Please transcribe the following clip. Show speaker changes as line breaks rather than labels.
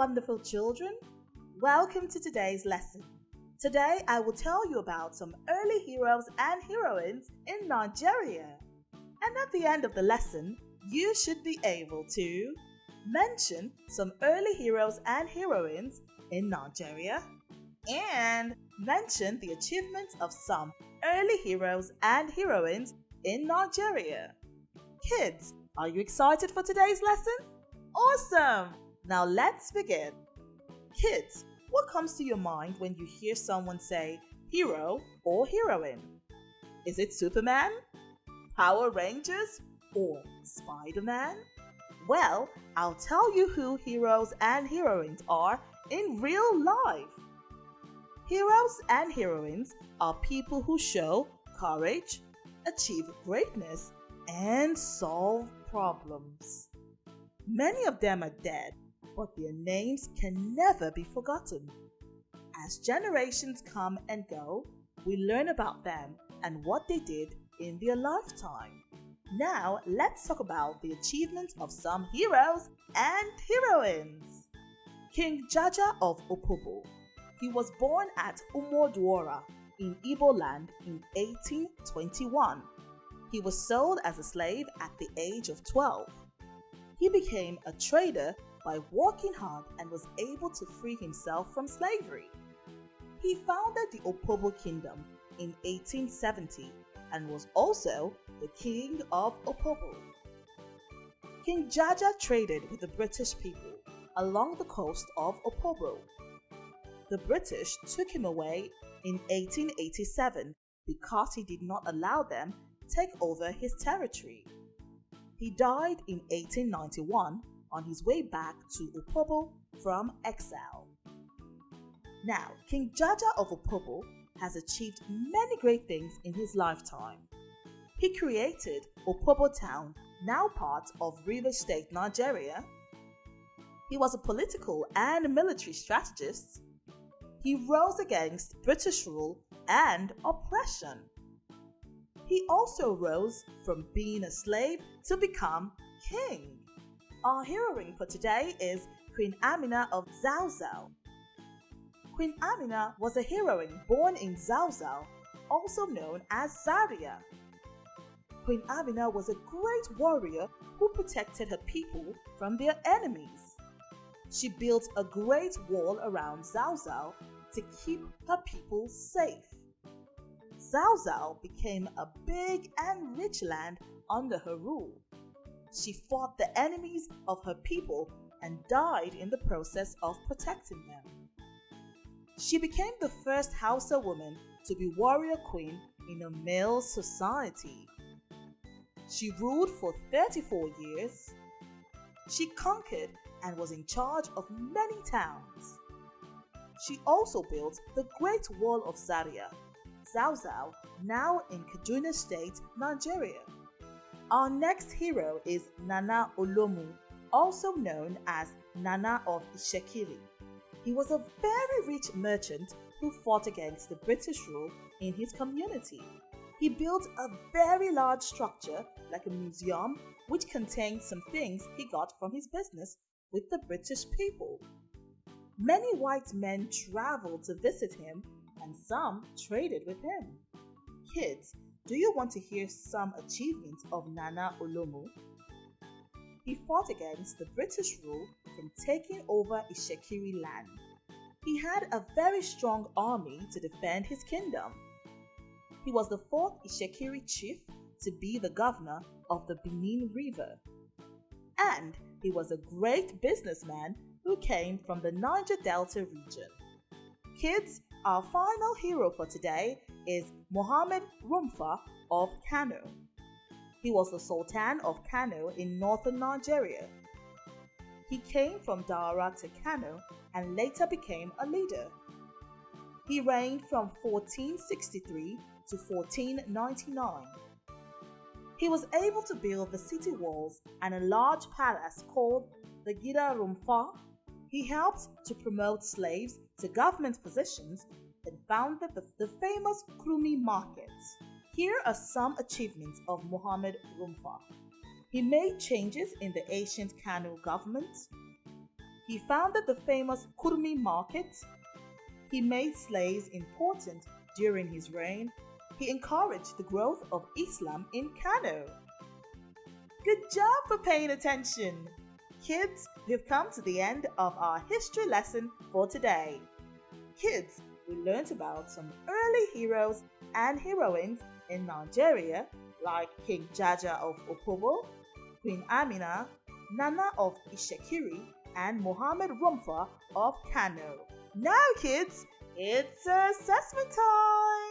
wonderful children. Welcome to today's lesson. Today I will tell you about some early heroes and heroines in Nigeria. And at the end of the lesson, you should be able to mention some early heroes and heroines in Nigeria and mention the achievements of some early heroes and heroines in Nigeria. Kids, are you excited for today's lesson? Awesome! Now let's begin. Kids, what comes to your mind when you hear someone say hero or heroine? Is it Superman, Power Rangers, or Spider-Man? Well, I'll tell you who heroes and heroines are in real life. Heroes and heroines are people who show courage, achieve greatness, and solve problems. Many of them are dead, but their names can never be forgotten. As generations come and go, we learn about them and what they did in their lifetime. Now, let's talk about the achievements of some heroes and heroines. King Jaja of Opobo. He was born at Umuoduora in Igbo land in 1821. He was sold as a slave at the age of 12. He became a trader by working hard and was able to free himself from slavery. He founded the Opobo Kingdom in 1870 and was also the king of Opobo. King Jaja traded with the British people along the coast of Opobo. The British took him away in 1887 because he did not allow them to take over his territory. He died in 1891 on his way back to Opobo from exile. Now, King Jaja of Opobo has achieved many great things in his lifetime. He created Opobo Town, now part of Rivers State, Nigeria. He was a political and military strategist. He rose against British rule and oppression. He also rose from being a slave to become king. Our heroine for today is Queen Amina of Zauzau. Queen Amina was a heroine born in Zauzau, also known as Zaria. Queen Amina was a great warrior who protected her people from their enemies. She built a great wall around Zauzau to keep her people safe. Zauzau became a big and rich land under her rule. She fought the enemies of her people and died in the process of protecting them. She became the first Hausa woman to be warrior queen in a male society. She ruled for 34 years. She conquered and was in charge of many towns. She also built the Great Wall of Zaria, Zauzau, now in Kaduna State, Nigeria. Our next hero is Nana Olomu, also known as Nana of Ishekiri. He was a very rich merchant who fought against the British rule in his community. He built a very large structure like a museum which contained some things he got from his business with the British people. Many white men traveled to visit him and some traded with him. Kids, do you want to hear some achievements of Nana Olomu? He fought against the British rule from taking over Ishekiri land. He had a very strong army to defend his kingdom. He was the fourth Ishekiri chief to be the governor of the Benin River. And he was a great businessman who came from the Niger Delta region. Kids, our final hero for today is Mohammed Rumfa of Kano. He was the Sultan of Kano in northern Nigeria. He came from Daura to Kano and later became a leader. He reigned from 1463 to 1499. He was able to build the city walls and a large palace called the Gida Rumfa. He helped to promote slaves to government positions and founded the famous Krumi markets. Here are some achievements of Mohammed Rumfa. He made changes in the ancient Kano government. He founded the famous Kurmi market. He made slaves important during his reign. He encouraged the growth of Islam in Kano. Good job for paying attention! Kids, we've come to the end of our history lesson for today. Kids, we learned about some early heroes and heroines in Nigeria like King Jaja of Opobo, Queen Amina, Nana of Ishekiri, and Mohammed Rumfa of Kano. Now kids, it's assessment time!